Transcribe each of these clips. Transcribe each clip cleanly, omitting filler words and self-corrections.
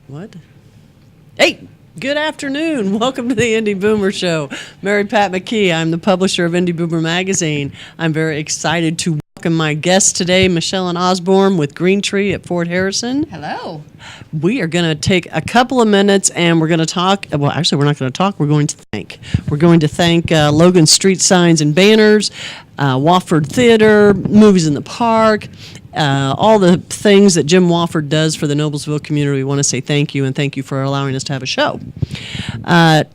What? Hey, good afternoon. Welcome to the Indie Boomer Show. Mary Pat McKee. I'm the publisher of Indie Boomer Magazine. I'm very excited to welcome my guest today, Michelle and Osborne with Greentree at Fort Harrison. Hello. We are going to take a couple of minutes and we're going to talk. Well, actually, we're not going to talk. We're going to thank. We're going to thank Logan Street Signs and Banners, Wofford Theater, Movies in the Park, all the things that Jim Wofford does for the Noblesville community. We want to say thank you, and thank you for allowing us to have a show.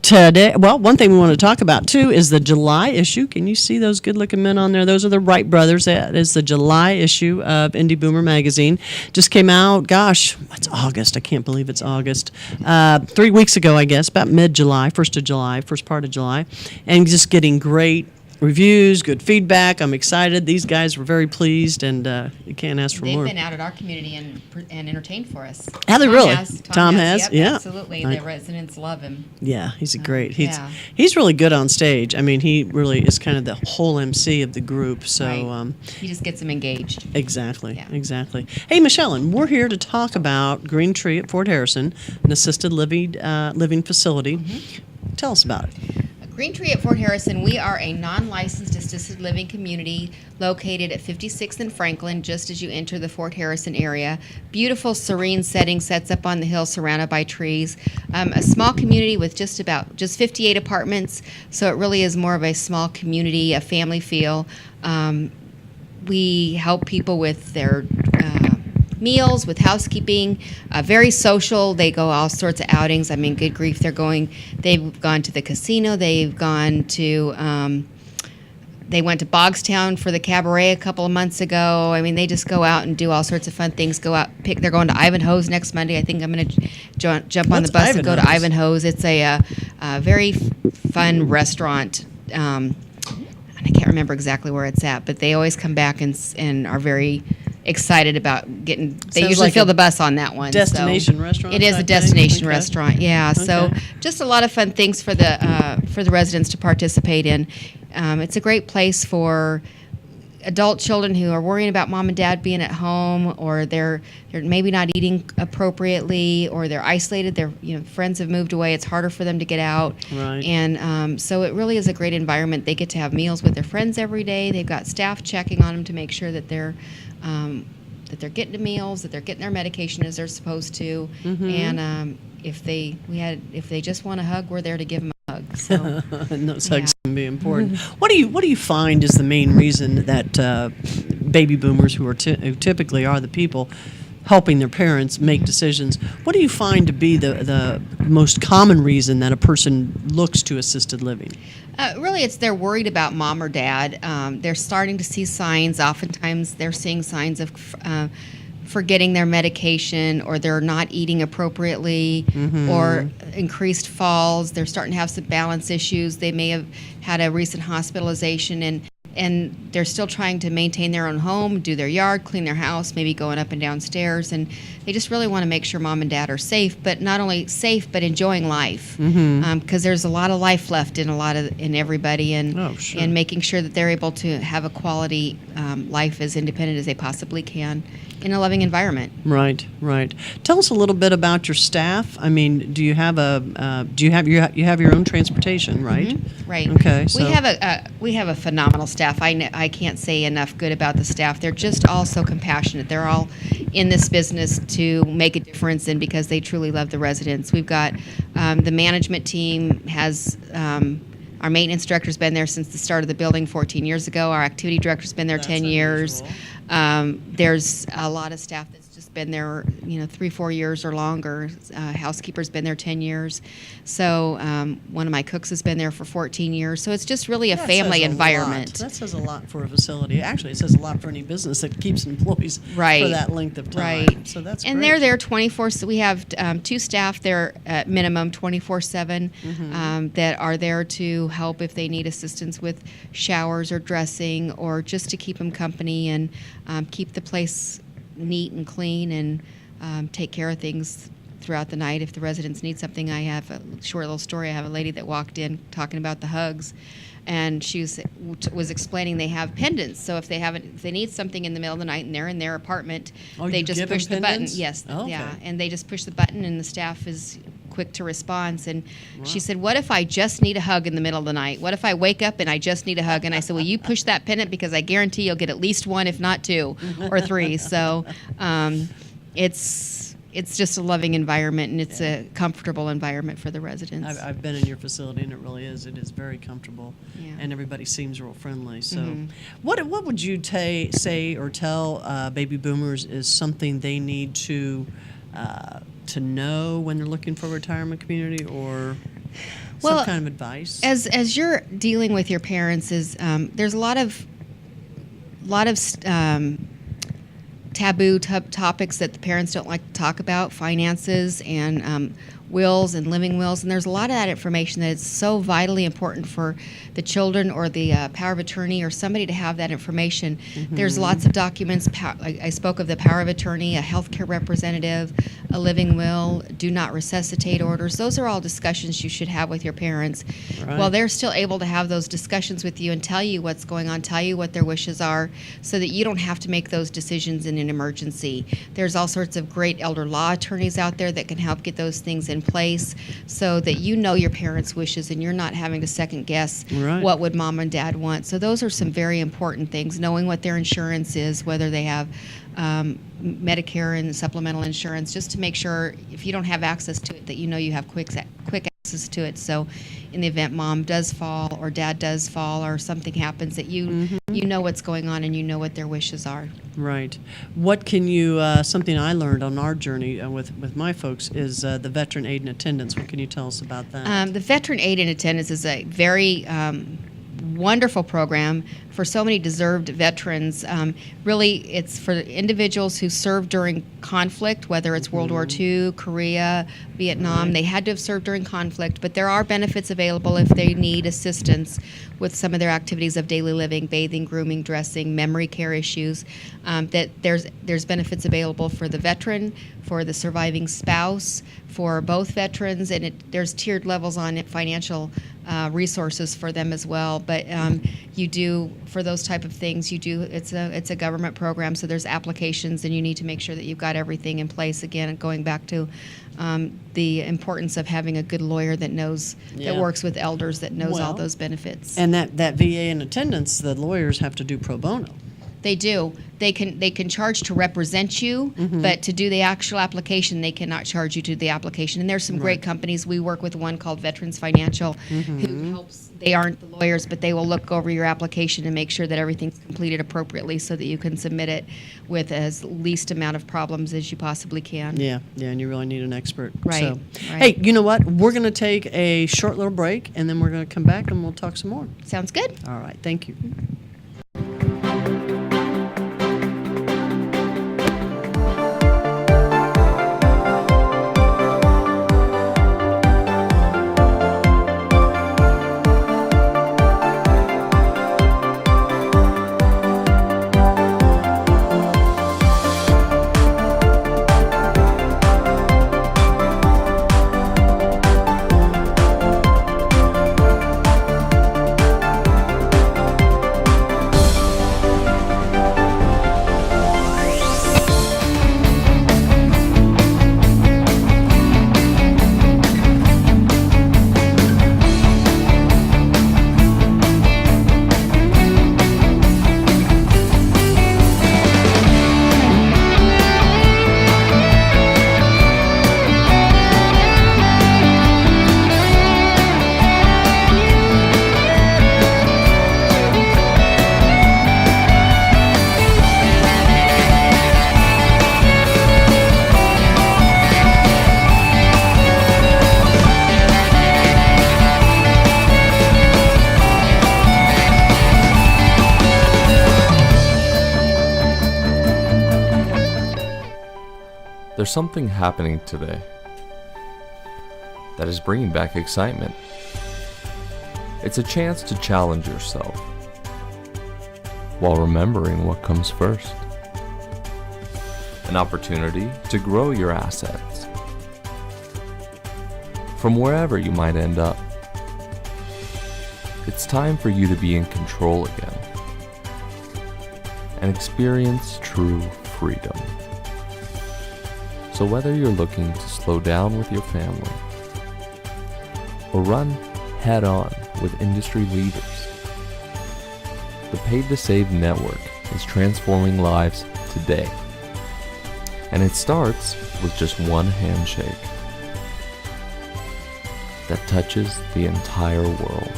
Today, well, one thing we want to talk about, too, is the July issue. Can you see those good-looking men on there? Those are the Wright brothers. That is the July issue of Indie Boomer Magazine. Just came out, gosh, it's August. I can't believe it's August. 3 weeks ago, I guess, about mid-July, 1st of July, first part of July, and just getting great reviews, good feedback. I'm excited. These guys were very pleased, and you can't ask for more. They've been out at our community and entertained for us. Have they really? Tom has? Yep, yeah. Absolutely. The residents love him. Yeah, he's great. Yeah. He's really good on stage. I mean, he really is kind of the whole MC of the group. So Right. He just gets them engaged. Exactly, Yeah. exactly. Hey, Michelle, and we're here to talk about Greentree at Fort Harrison, an assisted living facility. Mm-hmm. Tell us about it. Greentree at Fort Harrison, we are a non-licensed assisted living community located at 56th and Franklin, just as you enter the Fort Harrison area. Beautiful, serene setting sets up on the hill surrounded by trees. A small community with just 58 apartments, so it really is more of a small community, a family feel. We help people with their meals, with housekeeping, very social. They go all sorts of outings. I mean, good grief, they've gone to the casino. They went to Bogstown for the cabaret a couple of months ago. I mean, they just go out and do all sorts of fun things. They're going to Ivanhoe's next Monday. I think I'm going to jump on the bus and go to Ivanhoe's. It's a very fun restaurant. And I can't remember exactly where it's at, but they always come back and are very excited about getting. They usually like fill the bus on that one. Destination restaurant. It is a destination restaurant. Yeah. Okay. So just a lot of fun things for the residents to participate in. It's a great place for adult children who are worrying about mom and dad being at home, or they're maybe not eating appropriately, or they're isolated. Their friends have moved away. It's harder for them to get out. Right. And so it really is a great environment. They get to have meals with their friends every day. They've got staff checking on them to make sure that they're getting the meals, that they're getting their medication as they're supposed to. Mm-hmm. And if they just want a hug, we're there to give them a hug. So And those hugs can be important. What do you find is the main reason that baby boomers, who typically are the people helping their parents make decisions, what do you find to be the most common reason that a person looks to assisted living? Really, they're worried about mom or dad. They're starting to see signs. Oftentimes, they're seeing signs of forgetting their medication, or they're not eating appropriately, or increased falls. They're starting to have some balance issues. They may have had a recent hospitalization, and they're still trying to maintain their own home, do their yard, clean their house, maybe going up and down stairs, and they just really want to make sure mom and dad are safe, but not only safe, but enjoying life, because there's a lot of life left in everybody, and and making sure that they're able to have a quality life as independent as they possibly can in a loving environment. Right. Tell us a little bit about your staff. I mean, do you have your own transportation, right? Mm-hmm. Right. Okay. So We have a phenomenal staff. I can't say enough good about the staff. They're just all so compassionate. They're all in this business to make a difference, and because they truly love the residents. We've got the management team has. Our maintenance director's been there since the start of the building 14 years ago. Our activity director's been there 10 years. There's a lot of staff that's just been there, 3-4 years or longer. Housekeeper's been there 10 years. So one of my cooks has been there for 14 years. So it's just really a family environment. That says a lot for a facility. Actually, it says a lot for any business that keeps employees for that length of time. Right. So that's and great. they're there 24. So we have 2 staff there at minimum 24/7 that are there to help if they need assistance with showers or dressing, or just to keep them company and keep the place neat and clean, and take care of things throughout the night if the residents need something. I have a short little story. I have a lady that walked in talking about the hugs, and she was explaining they have pendants. So if they need something in the middle of the night and they're in their apartment, they you just give push them the button. pendants? Yes, Oh, okay. yeah, and they just push the button, and the staff is quick to response. And she said, what if I just need a hug in the middle of the night? What if I wake up and I just need a hug? And I said, well, you push that pendant, because I guarantee you'll get at least one, if not two or three. So it's just a loving environment, and it's a comfortable environment for the residents. I've been in your facility, and it is very comfortable, Yeah. and everybody seems real friendly. So, what would you say or tell baby boomers is something they need to know when they're looking for a retirement community, or some kind of advice? As you're dealing with your parents, there's a lot of taboo topics that the parents don't like to talk about, finances and wills and living wills, and there's a lot of that information that is so vitally important for the children or the power of attorney or somebody to have that information. There's lots of documents. I spoke of the power of attorney, a healthcare representative, a living will, do not resuscitate orders. Those are all discussions you should have with your parents. Right. Well, they're still able to have those discussions with you and tell you what's going on, tell you what their wishes are, so that you don't have to make those decisions in an emergency. There's all sorts of great elder law attorneys out there that can help get those things in place, so that you know your parents' wishes and you're not having to second guess what would mom and dad want. So those are some very important things, knowing what their insurance is, whether they have Medicare and supplemental insurance, just to make sure if you don't have access to it, that you know you have quick access to it. So in the event mom does fall or dad does fall or something happens, that you know what's going on and you know what their wishes are. Right. What can you, something I learned on our journey with my folks is the veteran aid and attendance. What can you tell us about that? The veteran aid and attendance is a very wonderful program for so many deserved veterans. Really, it's for individuals who served during conflict, whether it's World War II, Korea, Vietnam. They had to have served during conflict, but there are benefits available if they need assistance with some of their activities of daily living, bathing, grooming, dressing, memory care issues. That there's benefits available for the veteran, for the surviving spouse, for both veterans, and there's tiered levels on it, financial resources for them as well. But you do, for those type of things, it's a government program, so there's applications, and you need to make sure that you've got everything in place. Again, going back to the importance of having a good lawyer that knows, that works with elders, that knows all those benefits. And that VA in attendance, the lawyers have to do pro bono. They do. They can charge to represent you, but to do the actual application, they cannot charge you to do the application. And there's some great companies. We work with one called Veterans Financial, who helps. They aren't the lawyers, but they will look over your application and make sure that everything's completed appropriately, so that you can submit it with as least amount of problems as you possibly can. Yeah, and you really need an expert. Right, So, right. hey, you know what? We're going to take a short little break, and then we're going to come back and we'll talk some more. Sounds good. All right, thank you. There's something happening today that is bringing back excitement. It's a chance to challenge yourself while remembering what comes first. An opportunity to grow your assets from wherever you might end up. It's time for you to be in control again and experience true freedom. So whether you're looking to slow down with your family or run head on with industry leaders, the Paid to Save Network is transforming lives today. And it starts with just one handshake that touches the entire world.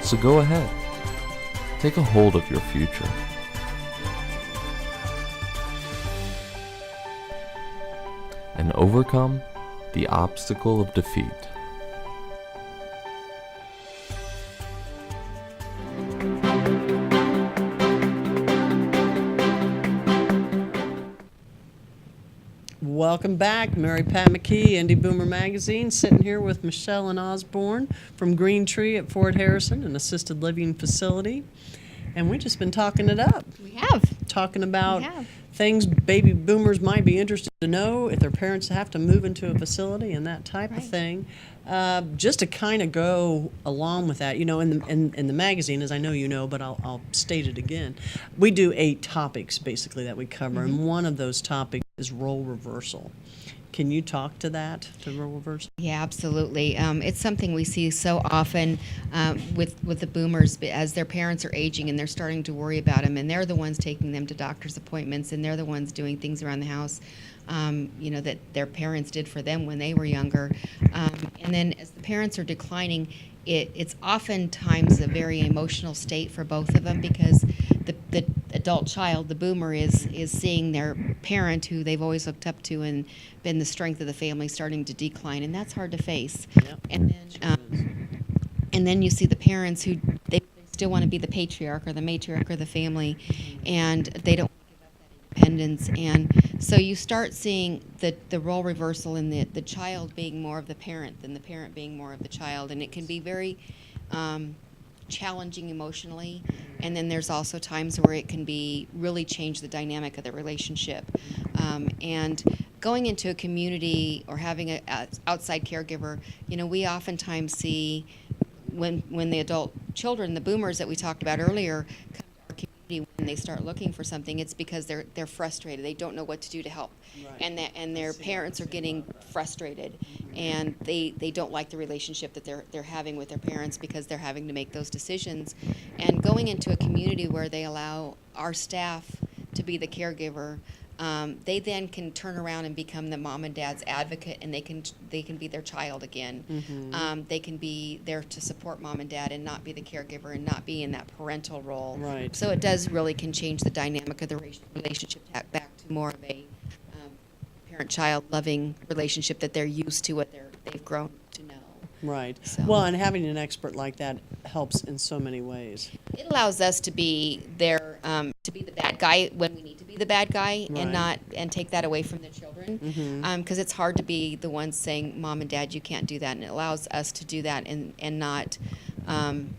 So go ahead, take a hold of your future. And overcome the obstacle of defeat. Welcome back. Mary Pat McKee, Indie Boomer Magazine, sitting here with Michelle and Osborne from Greentree at Fort Harrison, an assisted living facility. And we've just been talking it up. We have. Talking about We have. things baby boomers might be interested to know if their parents have to move into a facility and that type of Right. thing. Just to kind of go along with that, you know, in the magazine, as I know you know, but I'll state it again, we do 8 topics basically that we cover, and one of those topics is role reversal. Can you talk to that, to role reversal? Yeah, absolutely. It's something we see so often with the boomers as their parents are aging and they're starting to worry about them, and they're the ones taking them to doctor's appointments, and they're the ones doing things around the house, that their parents did for them when they were younger. And then as the parents are declining, it's oftentimes a very emotional state for both of them, because the adult child, the boomer, is seeing their parent who they've always looked up to and been the strength of the family starting to decline, and that's hard to face. Yep. And then you see the parents who they still want to be the patriarch or the matriarch of the family, and they don't want to give up that independence. And so you start seeing the role reversal in the child being more of the parent than the parent being more of the child, and it can be very challenging emotionally. And then there's also times where it can be really change the dynamic of the relationship. And going into a community or having an outside caregiver, we oftentimes see when the adult children, the boomers that we talked about earlier, come to our community, when they start looking for something, it's because they're frustrated. They don't know what to do to help. Right. And their parents are getting frustrated, and they don't like the relationship that they're having with their parents because they're having to make those decisions. And going into a community where they allow our staff to be the caregiver, they then can turn around and become the mom and dad's advocate, and they can be their child again. Mm-hmm. They can be there to support mom and dad and not be the caregiver and not be in that parental role. Right. So it does really can change the dynamic of the relationship back to more of a parent-child loving relationship that they're used to, what they've grown to know. Right. So- Well, and having an expert like that helps in so many ways. It allows us to be there, to be the bad guy when we need to be the bad guy, Right. and take that away from the children. Mhm. Because it's hard to be the ones saying, "Mom and Dad, you can't do that," and it allows us to do that and not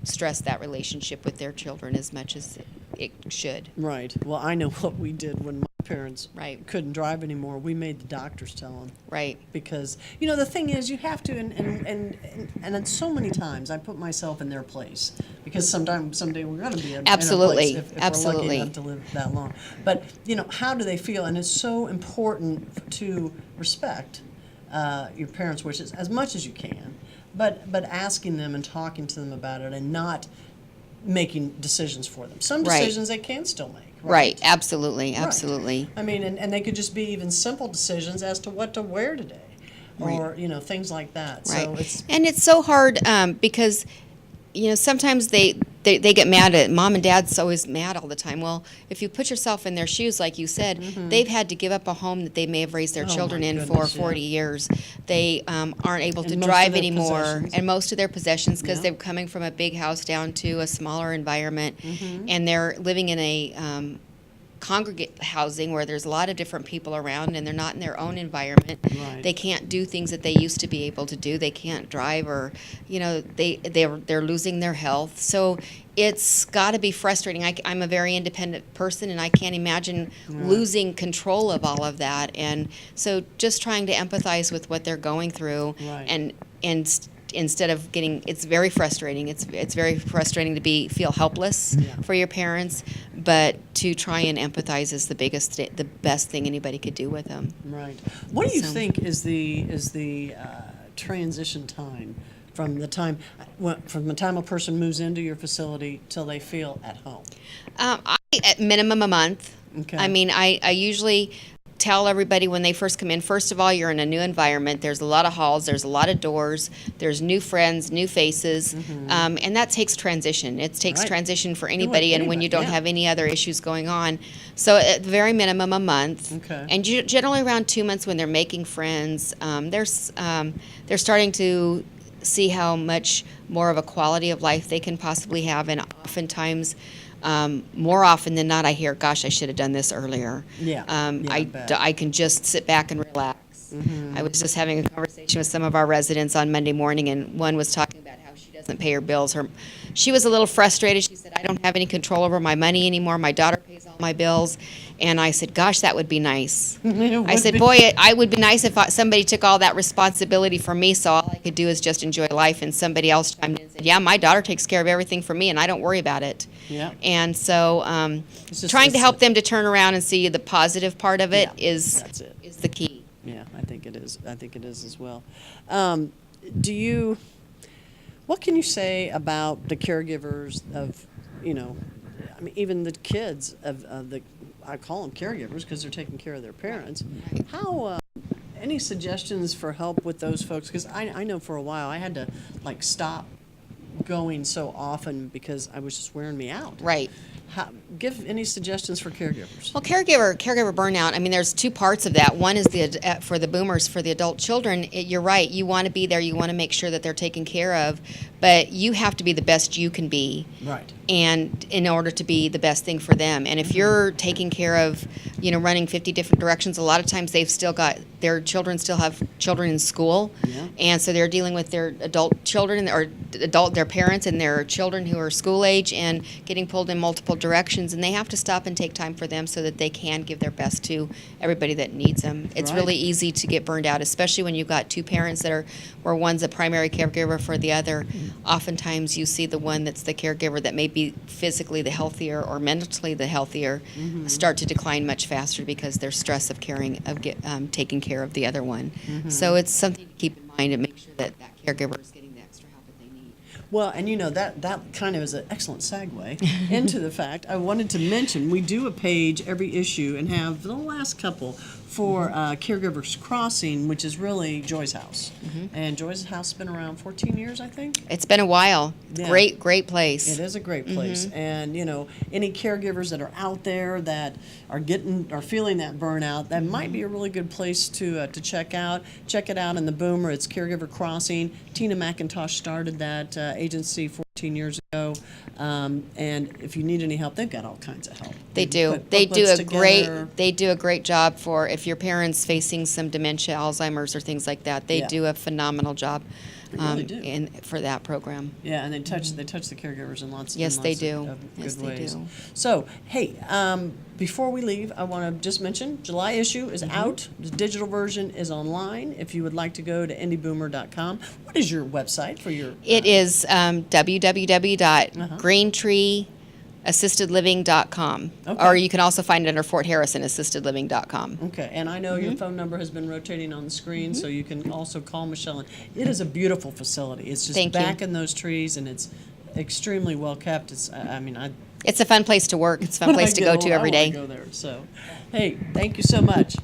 stress that relationship with their children as much as it should. Right. Well, I know what we did when my parents Right. couldn't drive anymore. We made the doctors tell them. Right. Because the thing is, you have to, and so many times I put myself in their place, because someday we're going to be in Absolutely. a place if we're lucky Absolutely. enough to live that long. But how do they feel? And it's so important to respect your parents' wishes as much as you can, but asking them and talking to them about it, and not making decisions for them. Some Right. decisions they can still make. Right. Absolutely. Right. Absolutely. I mean, and they could just be even simple decisions as to what to wear today, or things like that. Right. So it's And it's so hard because, sometimes they get mad at mom and dad's always mad all the time. Well, if you put yourself in their shoes, like you said, they've had to give up a home that they may have raised their Mm-hmm. Oh, children my in goodness, for 40 years. They aren't able to And most drive of their anymore, possessions. and most of their possessions, because Yeah. they're coming from a big house down to a smaller environment, Mm-hmm. and they're living in a congregate housing where there's a lot of different people around and they're not in their own environment. Right. They can't do things that they used to be able to do. They can't drive, or they're losing their health. So it's got to be frustrating. I'm a very independent person, and I can't imagine losing control of all of that. And so just trying to empathize with what they're going through, Right. and instead of getting, it's very frustrating. It's very frustrating to feel helpless for your parents, but to try and empathize is the best thing anybody could do with them. Right. What do you think is the transition time from the time a person moves into your facility till they feel at home? At minimum a month. Okay. I mean, I usually tell everybody when they first come in, first of all, you're in a new environment. There's a lot of halls. There's a lot of doors. There's new friends, new faces. And that takes transition. It takes Right. transition for anybody, and when you don't yeah. have any other issues going on. So at the very minimum, a month. Okay. And generally around 2 months when they're making friends, they're starting to see how much more of a quality of life they can possibly have. And oftentimes, more often than not, I hear, gosh, I should have done this earlier. Yeah. I bet. I can just sit back and relax. I was just having a conversation with some of our residents on Monday morning, and one was talking about how she doesn't pay her bills. She was a little frustrated. She said, I don't have any control over my money anymore. My daughter pays all my bills. And I said, gosh, that would be nice. I said, boy, it would be nice if somebody took all that responsibility for me, so all I could do is just enjoy life. And somebody else chimed in and said, yeah, my daughter takes care of everything for me, and I don't worry about it. Yeah. And so trying to help them to turn around and see the positive part of it that's it. is the key. Yeah, I think it is. I think it is as well. What can you say about the caregivers of, I mean, even the kids of I call them caregivers because they're taking care of their parents. How, any suggestions for help with those folks? Because I know for a while I had to stop going so often because I was just wearing me out. Right. Give any suggestions for caregivers? Well, caregiver burnout, I mean, there's two parts of that. One is for the boomers, for the adult children. You're right. You want to be there. You want to make sure that they're taken care of. But you have to be the best you can be. Right. And in order to be the best thing for them. And if you're taking care of, running 50 different directions, a lot of times their children still have children in school. Yeah. And so they're dealing with their adult children or their parents and their children who are school age and getting pulled in multiple directions. And they have to stop and take time for them so that they can give their best to everybody that needs them. It's Right. really easy to get burned out, especially when you've got two parents where one's a primary caregiver for the other. Oftentimes you see the one that's the caregiver that may be physically the healthier or mentally the healthier start to decline much faster because their stress of taking care of the other one. So it's something to keep in mind and make sure that caregiver is getting the extra help that they need. Well, and that kind of is an excellent segue into the fact I wanted to mention we do a page every issue and have the last couple for Caregivers Crossing, which is really Joy's house. And Joy's house has been around 14 years, I think. It's been a while. Yeah. Great place. It is a great place. And, any caregivers that are out there that are feeling that burnout, that might be a really good place to check out. Check it out in the Boomer. It's Caregiver Crossing. Tina McIntosh started that agency 14 years ago. And if you need any help, they've got all kinds of help. They do. Put They do booklets a together. great job for if your parents facing some dementia, Alzheimer's, or things like that. They Yeah. do a phenomenal job really do. for that program. Yeah, and they touch the caregivers in lots Yes, in they lots do. of Yes, good they ways. do. So, hey, before we leave, I want to just mention July issue is out. The digital version is online. If you would like to go to indieboomer.com. What is your website for your? It is www.greentree.assistedliving.com. Okay. Or you can also find it under Fort Harrison assistedliving.com. Okay, and I know your phone number has been rotating on the screen, so you can also call Michelle. And it is a beautiful facility. It's just Thank you. back in those trees, and it's extremely well kept. It's, It's a fun place to work. It's a fun place to go to every I day. wanna go there. So, hey, thank you so much.